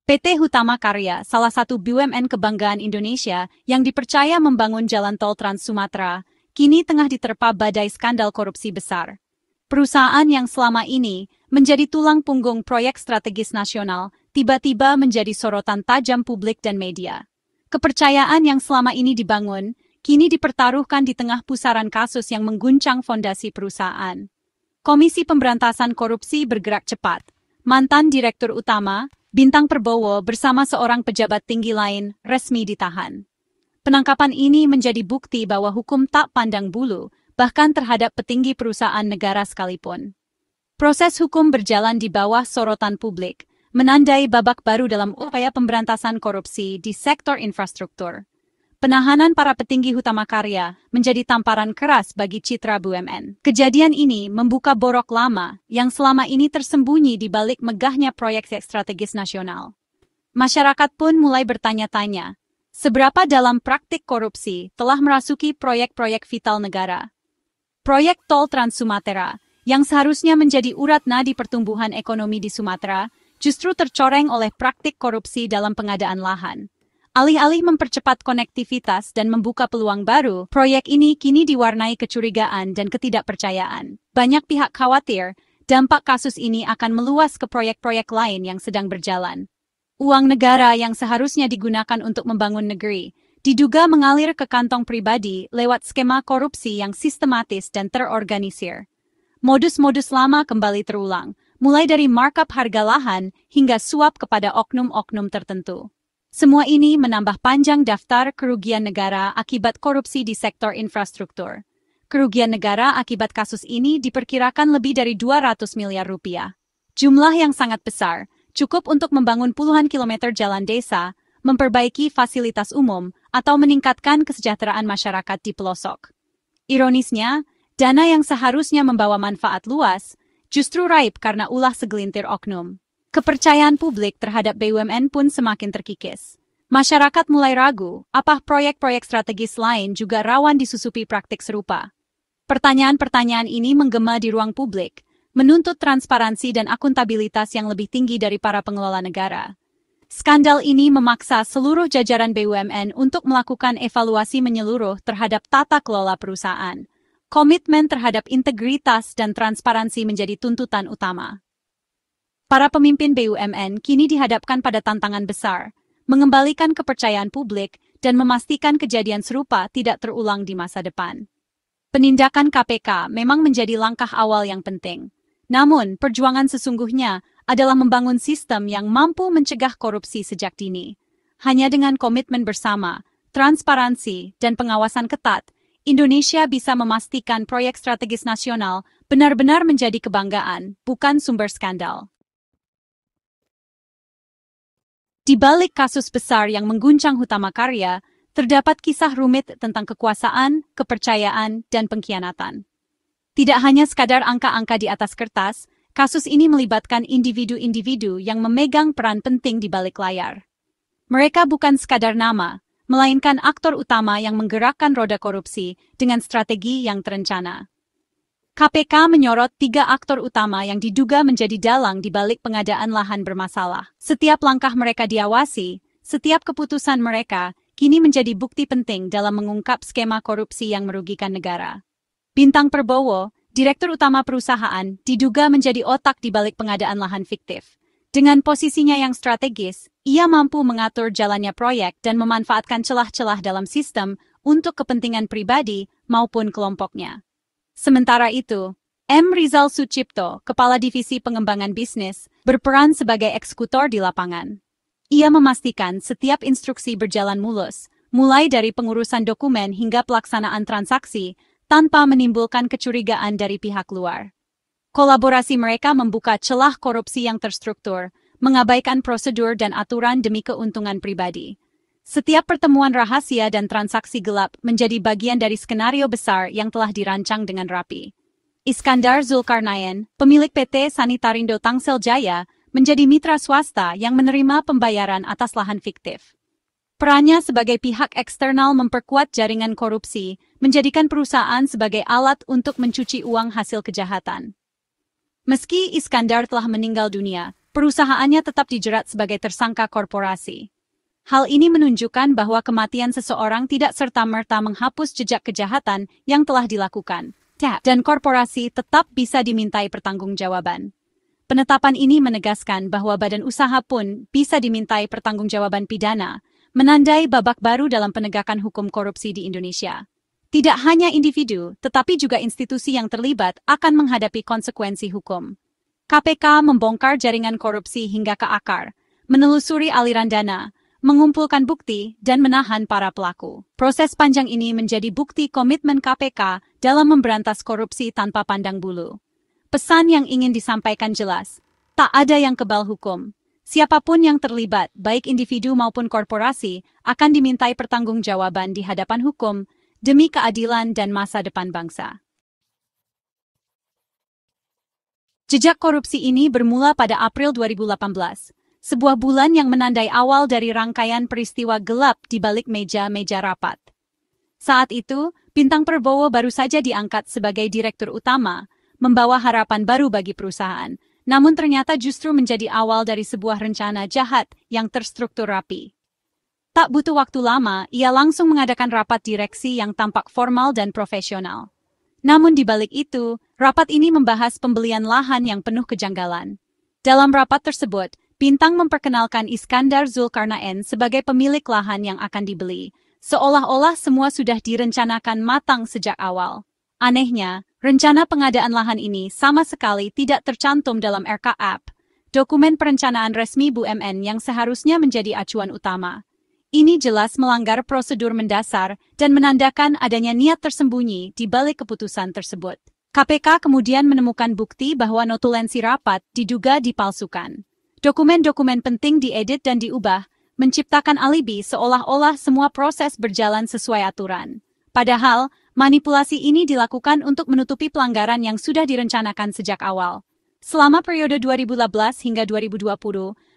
PT Hutama Karya, salah satu BUMN kebanggaan Indonesia yang dipercaya membangun jalan tol Trans Sumatera, kini tengah diterpa badai skandal korupsi besar. Perusahaan yang selama ini menjadi tulang punggung proyek strategis nasional, tiba-tiba menjadi sorotan tajam publik dan media. Kepercayaan yang selama ini dibangun, kini dipertaruhkan di tengah pusaran kasus yang mengguncang fondasi perusahaan. Komisi Pemberantasan Korupsi bergerak cepat. Mantan Direktur Utama, Bintang Prabowo bersama seorang pejabat tinggi lain resmi ditahan. Penangkapan ini menjadi bukti bahwa hukum tak pandang bulu, bahkan terhadap petinggi perusahaan negara sekalipun. Proses hukum berjalan di bawah sorotan publik, menandai babak baru dalam upaya pemberantasan korupsi di sektor infrastruktur. Penahanan para petinggi Hutama Karya menjadi tamparan keras bagi citra BUMN. Kejadian ini membuka borok lama yang selama ini tersembunyi di balik megahnya proyek strategis nasional. Masyarakat pun mulai bertanya-tanya, seberapa dalam praktik korupsi telah merasuki proyek-proyek vital negara. Proyek Tol Trans Sumatera, yang seharusnya menjadi urat nadi pertumbuhan ekonomi di Sumatera, justru tercoreng oleh praktik korupsi dalam pengadaan lahan. Alih-alih mempercepat konektivitas dan membuka peluang baru, proyek ini kini diwarnai kecurigaan dan ketidakpercayaan. Banyak pihak khawatir, dampak kasus ini akan meluas ke proyek-proyek lain yang sedang berjalan. Uang negara yang seharusnya digunakan untuk membangun negeri, diduga mengalir ke kantong pribadi lewat skema korupsi yang sistematis dan terorganisir. Modus-modus lama kembali terulang, mulai dari markup harga lahan hingga suap kepada oknum-oknum tertentu. Semua ini menambah panjang daftar kerugian negara akibat korupsi di sektor infrastruktur. Kerugian negara akibat kasus ini diperkirakan lebih dari 200 miliar rupiah. Jumlah yang sangat besar, cukup untuk membangun puluhan kilometer jalan desa, memperbaiki fasilitas umum, atau meningkatkan kesejahteraan masyarakat di pelosok. Ironisnya, dana yang seharusnya membawa manfaat luas, justru raib karena ulah segelintir oknum. Kepercayaan publik terhadap BUMN pun semakin terkikis. Masyarakat mulai ragu, apakah proyek-proyek strategis lain juga rawan disusupi praktik serupa. Pertanyaan-pertanyaan ini menggema di ruang publik, menuntut transparansi dan akuntabilitas yang lebih tinggi dari para pengelola negara. Skandal ini memaksa seluruh jajaran BUMN untuk melakukan evaluasi menyeluruh terhadap tata kelola perusahaan. Komitmen terhadap integritas dan transparansi menjadi tuntutan utama. Para pemimpin BUMN kini dihadapkan pada tantangan besar, mengembalikan kepercayaan publik dan memastikan kejadian serupa tidak terulang di masa depan. Penindakan KPK memang menjadi langkah awal yang penting. Namun, perjuangan sesungguhnya adalah membangun sistem yang mampu mencegah korupsi sejak dini. Hanya dengan komitmen bersama, transparansi, dan pengawasan ketat, Indonesia bisa memastikan proyek strategis nasional benar-benar menjadi kebanggaan, bukan sumber skandal. Di balik kasus besar yang mengguncang Hutama Karya, terdapat kisah rumit tentang kekuasaan, kepercayaan, dan pengkhianatan. Tidak hanya sekadar angka-angka di atas kertas, kasus ini melibatkan individu-individu yang memegang peran penting di balik layar. Mereka bukan sekadar nama, melainkan aktor utama yang menggerakkan roda korupsi dengan strategi yang terencana. KPK menyorot 3 aktor utama yang diduga menjadi dalang di balik pengadaan lahan bermasalah. Setiap langkah mereka diawasi, setiap keputusan mereka kini menjadi bukti penting dalam mengungkap skema korupsi yang merugikan negara. Bintang Prabowo, Direktur Utama perusahaan, diduga menjadi otak di balik pengadaan lahan fiktif. Dengan posisinya yang strategis, ia mampu mengatur jalannya proyek dan memanfaatkan celah-celah dalam sistem untuk kepentingan pribadi maupun kelompoknya. Sementara itu, M. Rizal Sucipto, Kepala Divisi Pengembangan Bisnis, berperan sebagai eksekutor di lapangan. Ia memastikan setiap instruksi berjalan mulus, mulai dari pengurusan dokumen hingga pelaksanaan transaksi, tanpa menimbulkan kecurigaan dari pihak luar. Kolaborasi mereka membuka celah korupsi yang terstruktur, mengabaikan prosedur dan aturan demi keuntungan pribadi. Setiap pertemuan rahasia dan transaksi gelap menjadi bagian dari skenario besar yang telah dirancang dengan rapi. Iskandar Zulkarnain, pemilik PT Sanitarindo Tangsel Jaya, menjadi mitra swasta yang menerima pembayaran atas lahan fiktif. Perannya sebagai pihak eksternal memperkuat jaringan korupsi, menjadikan perusahaan sebagai alat untuk mencuci uang hasil kejahatan. Meski Iskandar telah meninggal dunia, perusahaannya tetap dijerat sebagai tersangka korporasi. Hal ini menunjukkan bahwa kematian seseorang tidak serta-merta menghapus jejak kejahatan yang telah dilakukan, dan korporasi tetap bisa dimintai pertanggungjawaban. Penetapan ini menegaskan bahwa badan usaha pun bisa dimintai pertanggungjawaban pidana, menandai babak baru dalam penegakan hukum korupsi di Indonesia. Tidak hanya individu, tetapi juga institusi yang terlibat akan menghadapi konsekuensi hukum. KPK membongkar jaringan korupsi hingga ke akar, menelusuri aliran dana, mengumpulkan bukti, dan menahan para pelaku. Proses panjang ini menjadi bukti komitmen KPK dalam memberantas korupsi tanpa pandang bulu. Pesan yang ingin disampaikan jelas, tak ada yang kebal hukum. Siapapun yang terlibat, baik individu maupun korporasi, akan dimintai pertanggungjawaban di hadapan hukum demi keadilan dan masa depan bangsa. Jejak korupsi ini bermula pada April 2018. Sebuah bulan yang menandai awal dari rangkaian peristiwa gelap di balik meja-meja rapat. Saat itu, Bintang Prabowo baru saja diangkat sebagai direktur utama, membawa harapan baru bagi perusahaan, namun ternyata justru menjadi awal dari sebuah rencana jahat yang terstruktur rapi. Tak butuh waktu lama, ia langsung mengadakan rapat direksi yang tampak formal dan profesional. Namun di balik itu, rapat ini membahas pembelian lahan yang penuh kejanggalan. Dalam rapat tersebut, Bintang memperkenalkan Iskandar Zulkarnaen sebagai pemilik lahan yang akan dibeli, seolah-olah semua sudah direncanakan matang sejak awal. Anehnya, rencana pengadaan lahan ini sama sekali tidak tercantum dalam RKAP, dokumen perencanaan resmi BUMN yang seharusnya menjadi acuan utama. Ini jelas melanggar prosedur mendasar dan menandakan adanya niat tersembunyi di balik keputusan tersebut. KPK kemudian menemukan bukti bahwa notulensi rapat diduga dipalsukan. Dokumen-dokumen penting diedit dan diubah, menciptakan alibi seolah-olah semua proses berjalan sesuai aturan. Padahal, manipulasi ini dilakukan untuk menutupi pelanggaran yang sudah direncanakan sejak awal. Selama periode 2018 hingga 2020,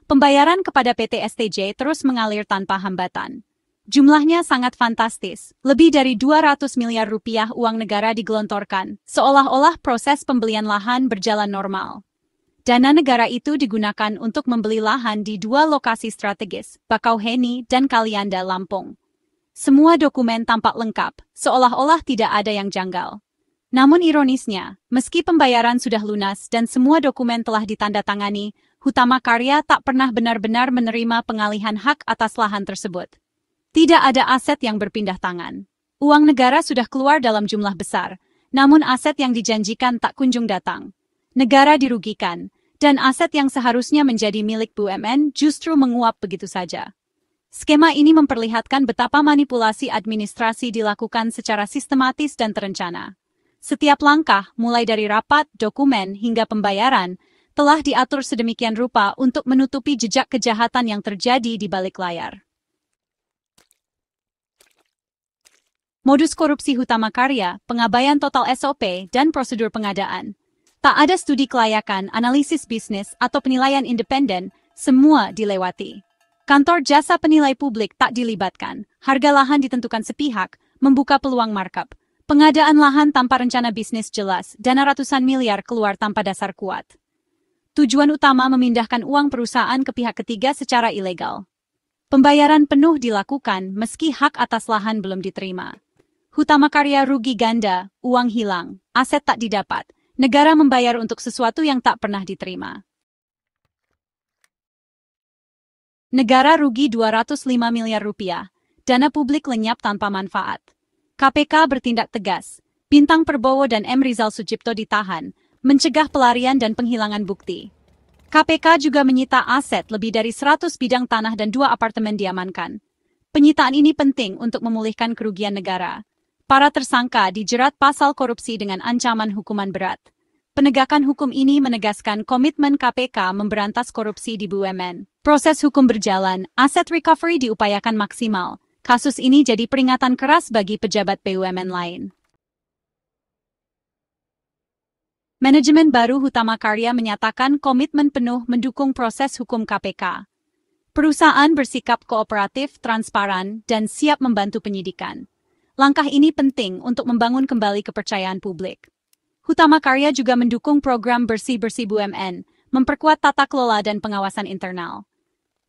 pembayaran kepada PT STJ terus mengalir tanpa hambatan. Jumlahnya sangat fantastis, lebih dari 200 miliar rupiah uang negara digelontorkan, seolah-olah proses pembelian lahan berjalan normal. Dana negara itu digunakan untuk membeli lahan di dua lokasi strategis, Bakauheni dan Kalianda, Lampung. Semua dokumen tampak lengkap, seolah-olah tidak ada yang janggal. Namun ironisnya, meski pembayaran sudah lunas dan semua dokumen telah ditandatangani, Hutama Karya tak pernah benar-benar menerima pengalihan hak atas lahan tersebut. Tidak ada aset yang berpindah tangan. Uang negara sudah keluar dalam jumlah besar, namun aset yang dijanjikan tak kunjung datang. Negara dirugikan, dan aset yang seharusnya menjadi milik BUMN justru menguap begitu saja. Skema ini memperlihatkan betapa manipulasi administrasi dilakukan secara sistematis dan terencana. Setiap langkah, mulai dari rapat, dokumen, hingga pembayaran, telah diatur sedemikian rupa untuk menutupi jejak kejahatan yang terjadi di balik layar. Modus korupsi Hutama Karya, pengabaian total SOP, dan prosedur pengadaan. Tak ada studi kelayakan, analisis bisnis, atau penilaian independen, semua dilewati. Kantor jasa penilai publik tak dilibatkan, harga lahan ditentukan sepihak, membuka peluang markup. Pengadaan lahan tanpa rencana bisnis jelas, dana ratusan miliar keluar tanpa dasar kuat. Tujuan utama memindahkan uang perusahaan ke pihak ketiga secara ilegal. Pembayaran penuh dilakukan meski hak atas lahan belum diterima. Hutama Karya rugi ganda, uang hilang, aset tak didapat. Negara membayar untuk sesuatu yang tak pernah diterima. Negara rugi 205 miliar rupiah, dana publik lenyap tanpa manfaat. KPK bertindak tegas, Bintang Prabowo dan M. Rizal Sucipto ditahan, mencegah pelarian dan penghilangan bukti. KPK juga menyita aset lebih dari 100 bidang tanah dan 2 apartemen diamankan. Penyitaan ini penting untuk memulihkan kerugian negara. Para tersangka dijerat pasal korupsi dengan ancaman hukuman berat. Penegakan hukum ini menegaskan komitmen KPK memberantas korupsi di BUMN. Proses hukum berjalan, aset recovery diupayakan maksimal. Kasus ini jadi peringatan keras bagi pejabat BUMN lain. Manajemen baru Hutama Karya menyatakan komitmen penuh mendukung proses hukum KPK. Perusahaan bersikap kooperatif, transparan, dan siap membantu penyidikan. Langkah ini penting untuk membangun kembali kepercayaan publik. Hutama Karya juga mendukung program bersih-bersih BUMN, memperkuat tata kelola dan pengawasan internal.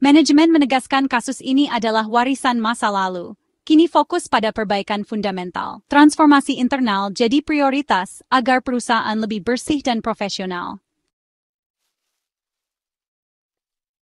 Manajemen menegaskan kasus ini adalah warisan masa lalu. Kini fokus pada perbaikan fundamental. Transformasi internal jadi prioritas agar perusahaan lebih bersih dan profesional.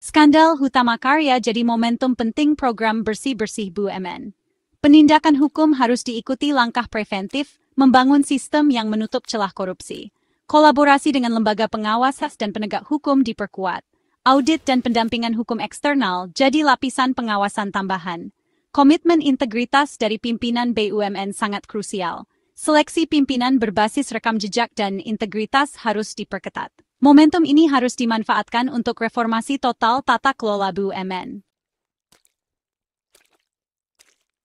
Skandal Hutama Karya jadi momentum penting program bersih-bersih BUMN. Penindakan hukum harus diikuti langkah preventif, membangun sistem yang menutup celah korupsi. Kolaborasi dengan lembaga pengawas dan penegak hukum diperkuat. Audit dan pendampingan hukum eksternal jadi lapisan pengawasan tambahan. Komitmen integritas dari pimpinan BUMN sangat krusial. Seleksi pimpinan berbasis rekam jejak dan integritas harus diperketat. Momentum ini harus dimanfaatkan untuk reformasi total tata kelola BUMN.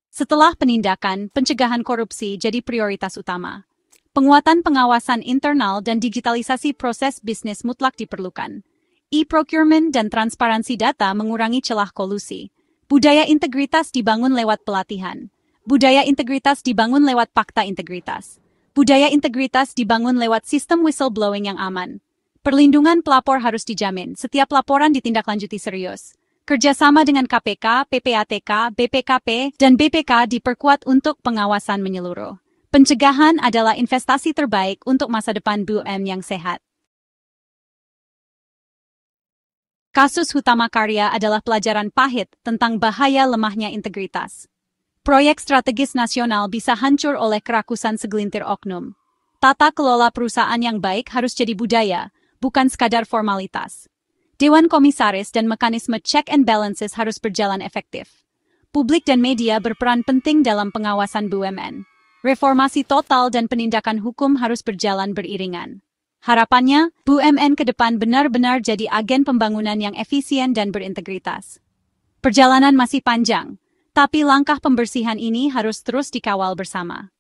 Setelah penindakan, pencegahan korupsi jadi prioritas utama. Penguatan pengawasan internal dan digitalisasi proses bisnis mutlak diperlukan. E-procurement dan transparansi data mengurangi celah kolusi. Budaya integritas dibangun lewat pelatihan. Budaya integritas dibangun lewat fakta integritas. Budaya integritas dibangun lewat sistem whistleblowing yang aman. Perlindungan pelapor harus dijamin, setiap laporan ditindaklanjuti serius. Kerjasama dengan KPK, PPATK, BPKP, dan BPK diperkuat untuk pengawasan menyeluruh. Pencegahan adalah investasi terbaik untuk masa depan BUMN yang sehat. Kasus Hutama Karya adalah pelajaran pahit tentang bahaya lemahnya integritas. Proyek strategis nasional bisa hancur oleh kerakusan segelintir oknum. Tata kelola perusahaan yang baik harus jadi budaya, bukan sekadar formalitas. Dewan Komisaris dan mekanisme check and balances harus berjalan efektif. Publik dan media berperan penting dalam pengawasan BUMN. Reformasi total dan penindakan hukum harus berjalan beriringan. Harapannya, BUMN ke depan benar-benar jadi agen pembangunan yang efisien dan berintegritas. Perjalanan masih panjang, tapi langkah pembersihan ini harus terus dikawal bersama.